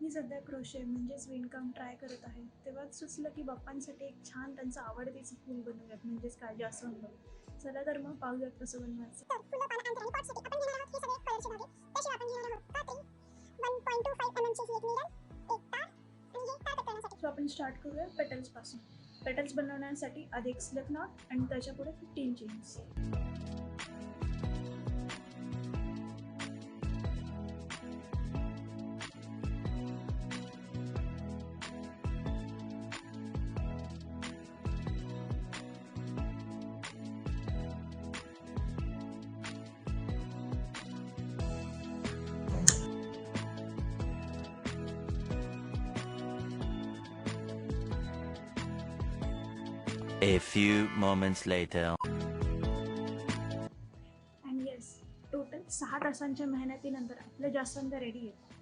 मी सध्या क्रोशे म्हणजेच विणकाम ट्राय करत आहे. तेव्हाच सुचलं की बाप्पांसाठी एक छान त्यांचं आवडतीचं फूल बनवूयात म्हणजेच काय जास्वंद. चला तर मग पाहूयात कसं बनवायचं. तर फुलं, पानं, अंतर आणि पॉटसाठी आपण घेणार आहोत हे सगळे कलरचे धागे. त्याशिवाय आपण घेणार आहोत कात्री, 1.25 mm ची एक नीडल, एक तार आणि हे तार कट करण्यासाठी. सो आपण स्टार्ट करूया पेटल्सपासून. पेटल्स बनवण्यासाठी आधी एक स्लिप नॉट आणि त्याच्यापुढे 15 chains. A few moments later. And yes, total 6 तासांच्या मेहनतीनंतर आपलं जास्वंद रेडी आहे.